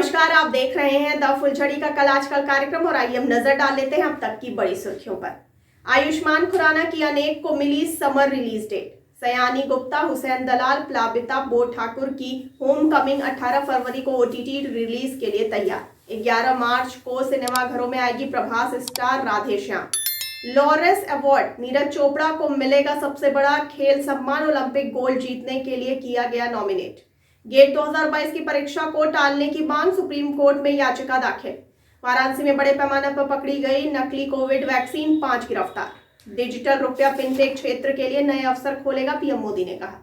नमस्कार, आप देख रहे हैं द फुलझड़ी का कल आजकल कार्यक्रम और आइए हम नजर डाल लेते हैं अब तक की बड़ी सुर्खियों पर। आयुष्मान खुराना की अनेक को मिली समर रिलीज डेट। सयानी गुप्ता, हुसैन दलाल, प्लाबिता बो ठाकुर की होम कमिंग 18 फरवरी को ओटीटी रिलीज के लिए तैयार। 11 मार्च को सिनेमाघरों में आएगी Prabhas star Radhe Shyam. Lawrence award, Neeraj Chopra को मिलेगा सबसे बड़ा खेल सम्मान। ओलंपिक गोल्ड जीतने के लिए किया गया नॉमिनेट। गेट 2022 की परीक्षा को टालने की मांग, सुप्रीम कोर्ट में याचिका दाखिल। वाराणसी में बड़े पैमाने पर पकड़ी गई नकली कोविड वैक्सीन, 5 गिरफ्तार। डिजिटल रुपया फिनटेक क्षेत्र के लिए नए अवसर खोलेगा, पीएम मोदी ने कहा।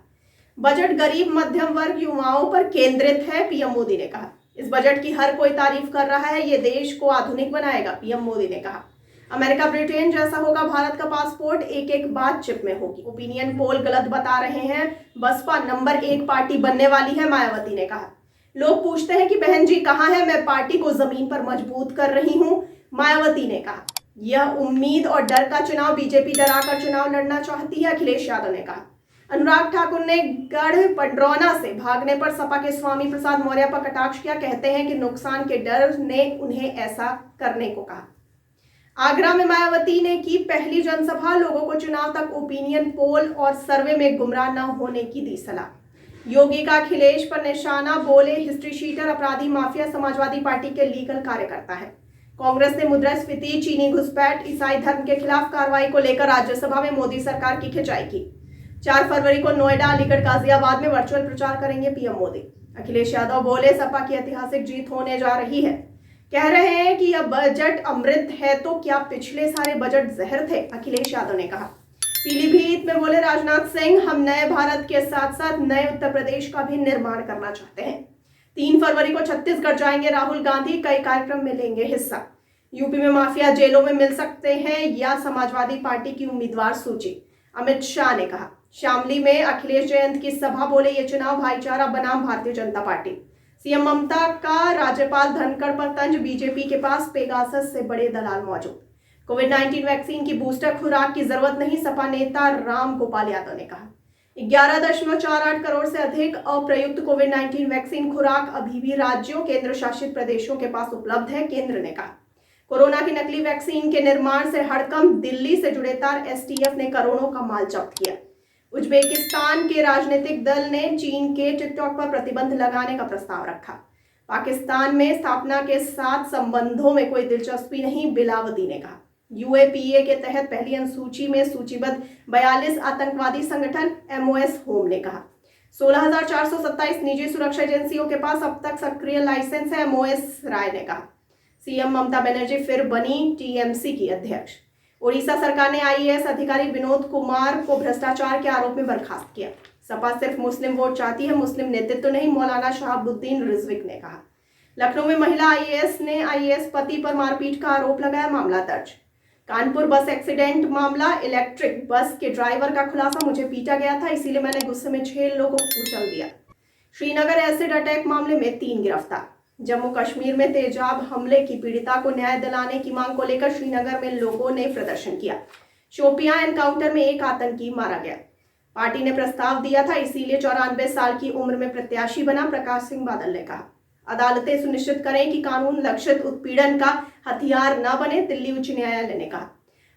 बजट गरीब मध्यम वर्ग युवाओं पर केंद्रित है, पीएम मोदी ने कहा। इस बजट की हर कोई तारीफ कर रहा है, ये देश को आधुनिक बनाएगा, पीएम मोदी ने कहा। अमेरिका ब्रिटेन जैसा होगा भारत का पासपोर्ट, एक एक बात चिप में होगी। ओपिनियन पोल गलत बता रहे हैं, बसपा नंबर 1 पार्टी बनने वाली है, मायावती ने कहा। लोग पूछते हैं कि बहन जी कहां है, मैं पार्टी को जमीन पर मजबूत कर रही हूं, मायावती ने कहा। यह उम्मीद और डर का चुनाव, बीजेपी डराकर चुनाव लड़ना चाहती है, अखिलेश यादव ने कहा। अनुराग ठाकुर ने गढ़ पंडरौना से भागने पर सपा के स्वामी प्रसाद मौर्य पर कटाक्ष किया। कहते हैं कि नुकसान के डर ने उन्हें ऐसा करने को कहा। आगरा में मायावती ने की पहली जनसभा, लोगों को चुनाव तक ओपिनियन पोल और सर्वे में गुमराह न होने की दी सलाह। योगी का अखिलेश पर निशाना, बोले हिस्ट्री शीटर, अपराधी माफिया समाजवादी पार्टी के लीगल कार्यकर्ता है। कांग्रेस ने मुद्रास्फीति, चीनी घुसपैठ, ईसाई धर्म के खिलाफ कार्रवाई को लेकर राज्यसभा में मोदी सरकार की खिंचाई की। 4 फरवरी को नोएडा, अलीगढ़, गाजियाबाद में वर्चुअल प्रचार करेंगे पीएम मोदी। अखिलेश यादव बोले सपा की ऐतिहासिक जीत होने जा रही है। कह रहे हैं कि यह बजट अमृत है, तो क्या पिछले सारे बजट जहर थे, अखिलेश यादव ने कहा। पीलीभीत में बोले राजनाथ सिंह, हम नए भारत के साथ साथ नए उत्तर प्रदेश का भी निर्माण करना चाहते हैं। 3 फरवरी को छत्तीसगढ़ जाएंगे राहुल गांधी, कई कार्यक्रम में लेंगे हिस्सा। यूपी में माफिया जेलों में मिल सकते हैं या समाजवादी पार्टी की उम्मीदवार सूची, अमित शाह ने कहा। शामली में अखिलेश जयंत की सभा, बोले ये चुनाव भाईचारा बनाम भारतीय जनता पार्टी। सीएम ममता का राज्यपाल धनखड़ पर तंज, बीजेपी के पास पेगासस से बड़े दलाल मौजूद। कोविड-19 वैक्सीन की बूस्टर खुराक की जरूरत नहीं, सपा नेता राम गोपाल यादव ने कहा। 11.48 करोड़ से अधिक अप्रयुक्त कोविड-19 वैक्सीन खुराक अभी भी राज्यों, केंद्र शासित प्रदेशों के पास उपलब्ध है, केंद्र ने कहा। कोरोना की नकली वैक्सीन के निर्माण से हड़कंप, दिल्ली से जुड़े तार, एसटीएफ ने करोड़ों का माल जब्त किया। उज्बेकिस्तान के राजनीतिक दल ने चीन के टिकटॉक पर प्रतिबंध लगाने का प्रस्ताव रखा। पाकिस्तान में स्थापना के साथ संबंधों में कोई दिलचस्पी नहीं, बिलावती ने कहा। यूएपीए के तहत पहली अनुसूची में सूचीबद्ध 42 आतंकवादी संगठन, एमओएस होम ने कहा। 16,427 निजी सुरक्षा एजेंसियों के पास अब तक सक्रिय लाइसेंस है, एमओएस राय ने कहा। सीएम ममता बनर्जी फिर बनी टीएमसी की अध्यक्ष। ओडिशा सरकार ने आईएएस अधिकारी विनोद कुमार को भ्रष्टाचार के आरोप में बर्खास्त किया। सपा सिर्फ मुस्लिम वोट चाहती है, मुस्लिम नेतृत्व नहीं, मौलाना शहाबुद्दीन रिजवी ने कहा। लखनऊ में महिला आईएएस ने आईएएस पति पर मारपीट का आरोप लगाया, मामला दर्ज। कानपुर बस एक्सीडेंट मामला, इलेक्ट्रिक बस के ड्राइवर का खुलासा, मुझे पीटा गया था, इसीलिए मैंने गुस्से में 6 लोगों को कुचल दिया। श्रीनगर एसिड अटैक मामले में 3 गिरफ्तार। जम्मू कश्मीर में तेजाब हमले की पीड़िता को न्याय दिलाने की मांग को लेकर श्रीनगर में लोगों ने प्रदर्शन किया। शोपियां एनकाउंटर में एक आतंकी मारा गया। पार्टी ने प्रस्ताव दिया था, इसीलिए 94 साल की उम्र में प्रत्याशी बना, प्रकाश सिंह बादल ने कहा। अदालतें सुनिश्चित करें कि कानून लक्षित उत्पीड़न का हथियार न बने, दिल्ली उच्च न्यायालय ने कहा।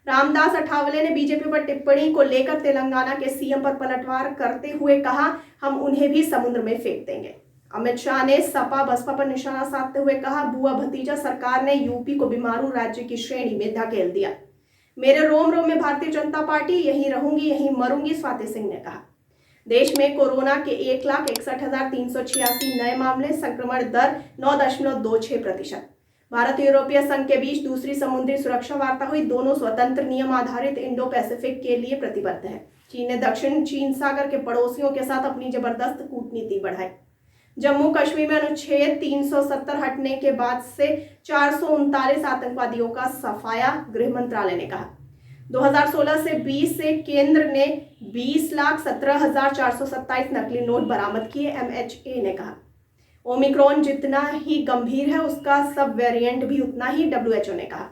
रामदास अठावले ने बीजेपी पर टिप्पणी को लेकर तेलंगाना के सीएम पर पलटवार करते हुए कहा, हम उन्हें भी समुद्र में फेंक देंगे। अमित शाह ने सपा बसपा पर निशाना साधते हुए कहा, बुआ भतीजा सरकार ने यूपी को बीमारू राज्य की श्रेणी में धकेल दिया। मेरे रोम रोम में भारतीय जनता पार्टी, यहीं रहूंगी यहीं मरूंगी, स्वाति सिंह ने कहा। देश में कोरोना के 1,61,386 नए मामले, संक्रमण दर 9.26%। भारत यूरोपीय संघ के बीच दूसरी समुद्री सुरक्षा वार्ता हुई, दोनों स्वतंत्र नियम आधारित इंडो पैसिफिक के लिए प्रतिबद्ध है। चीन ने दक्षिण चीन सागर के पड़ोसियों के साथ अपनी जबरदस्त कूटनीति बढ़ाई। जम्मू कश्मीर में अनुच्छेद 370 हटने के बाद से 439 आतंकवादियों का सफाया, गृह मंत्रालय ने कहा। 2016 से 20 से केंद्र ने 20,17,427 नकली नोट बरामद किए, एमएचए ने कहा। ओमिक्रॉन जितना ही गंभीर है, उसका सब वेरिएंट भी उतना ही, डब्ल्यूएचओ ने कहा।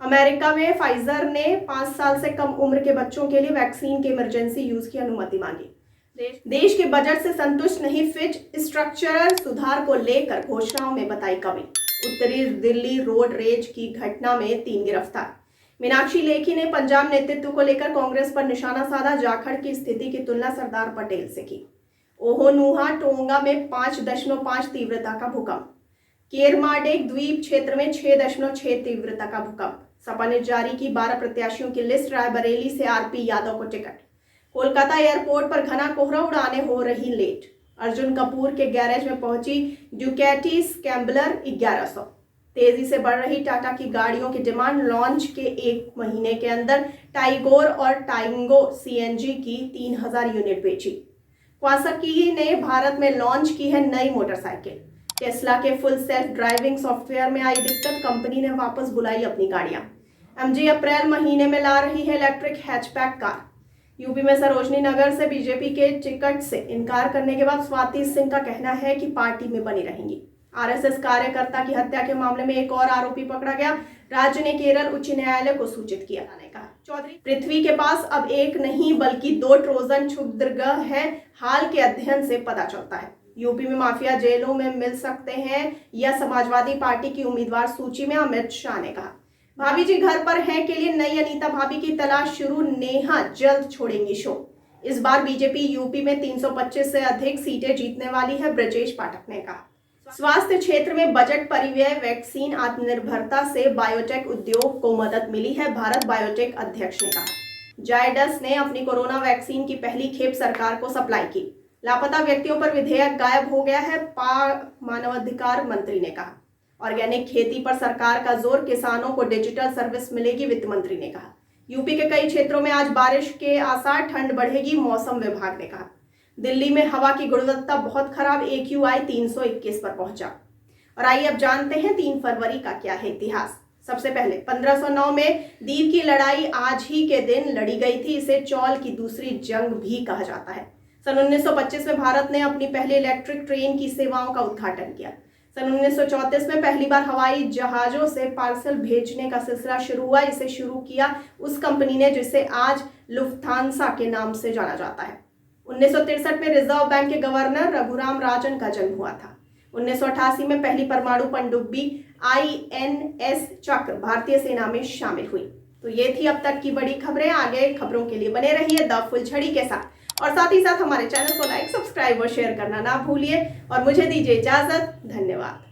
अमेरिका में फाइजर ने 5 साल से कम उम्र के बच्चों के लिए वैक्सीन के इमरजेंसी यूज की अनुमति मांगी। देश के बजट से संतुष्ट नहीं, फिच स्ट्रक्चरल सुधार को लेकर घोषणाओं में बताई कमी। उत्तरी दिल्ली रोड रेज की घटना में 3 गिरफ्तार। मीनाक्षी लेखी ने पंजाब नेतृत्व को लेकर कांग्रेस पर निशाना साधा। जाखड़ की स्थिति की तुलना सरदार पटेल से की। ओहोनुहा टोंगा में 5.5 तीव्रता का भूकंप। केरमाडेक द्वीप क्षेत्र में 6.6 तीव्रता का भूकंप। सपा ने जारी की 12 प्रत्याशियों की लिस्ट। रायबरेली से आरपी यादव को टिकट। कोलकाता एयरपोर्ट पर घना कोहरा, उड़ानें हो रही लेट। अर्जुन कपूर के गैरेज में पहुंची ड्यूकेटी स्क्रैम्बलर 1100। तेजी से बढ़ रही टाटा की गाड़ियों की डिमांड। लॉन्च के 1 महीने के अंदर टाइगोर और टाइंगो सीएनजी की 3000 यूनिट बेची। कावासाकी ने भारत में लॉन्च की है नई मोटरसाइकिल। टेस्ला के फुल सेल्फ ड्राइविंग सॉफ्टवेयर में आई दिक्कत, कंपनी ने वापस बुलाई अपनी गाड़ियां। एमजी अप्रैल महीने में ला रही है इलेक्ट्रिक हैचबैक कार। यूपी में सरोजनी नगर से बीजेपी के टिकट से इनकार करने के बाद स्वाति सिंह का कहना है कि पार्टी में बनी रहेंगी। आरएसएस कार्यकर्ता की हत्या के मामले में एक और आरोपी पकड़ा गया। राज्य ने केरल उच्च न्यायालय को सूचित किया। चौधरी पृथ्वी के पास अब एक नहीं बल्कि 2 ट्रोजन क्षुद्रग्रह है, हाल के अध्ययन से पता चलता है। यूपी में माफिया जेलों में मिल सकते हैं या समाजवादी पार्टी की उम्मीदवार सूची में, अमित शाह ने कहा। भाभी जी घर पर हैं के लिए नई अनीता भाभी की तलाश शुरू। नेहा जल्द छोड़ेंगी शो। इस बार बीजेपी यूपी में 325 से अधिक सीटें जीतने वाली है, ब्रजेश पाठक ने कहा। स्वास्थ्य क्षेत्र में बजट परिव्यय, वैक्सीन आत्मनिर्भरता से बायोटेक उद्योग को मदद मिली है, भारत बायोटेक अध्यक्ष ने कहा। जायडस ने अपनी कोरोना वैक्सीन की पहली खेप सरकार को सप्लाई की। लापता व्यक्तियों पर विधेयक गायब हो गया है, मानवाधिकार मंत्री ने कहा। ऑर्गेनिक खेती पर सरकार का जोर, किसानों को डिजिटल सर्विस मिलेगी, वित्त मंत्री ने कहा। यूपी के कई क्षेत्रों में आज बारिश के आसार, ठंड बढ़ेगी, मौसम विभाग ने कहा। दिल्ली में हवा की गुणवत्ता बहुत खराब, AQI 321 पर पहुंचा। और आइए अब जानते हैं 3 फरवरी का क्या है इतिहास। सबसे पहले 1509 में दीव की लड़ाई आज ही के दिन लड़ी गई थी। इसे चौल की दूसरी जंग भी कहा जाता है। सन 1925 में भारत ने अपनी पहली इलेक्ट्रिक ट्रेन की सेवाओं का उद्घाटन किया। सन 1934 में पहली बार हवाई जहाजों से पार्सल भेजने का सिलसिला शुरू हुआ। इसे शुरू किया उस कंपनी ने जिसे आज लुफ्थांसा के नाम से जाना जाता है। 1963 में रिजर्व बैंक के गवर्नर रघुराम राजन का जन्म हुआ था। 1988 में पहली परमाणु पनडुब्बी INS चक्र भारतीय सेना में शामिल हुई। तो ये थी अब तक की बड़ी खबरें। आगे खबरों के लिए बने रहिए द फुलझड़ी के साथ, और साथ ही साथ हमारे चैनल को लाइक, सब्सक्राइब और शेयर करना ना भूलिए। और मुझे दीजिए इजाजत। धन्यवाद।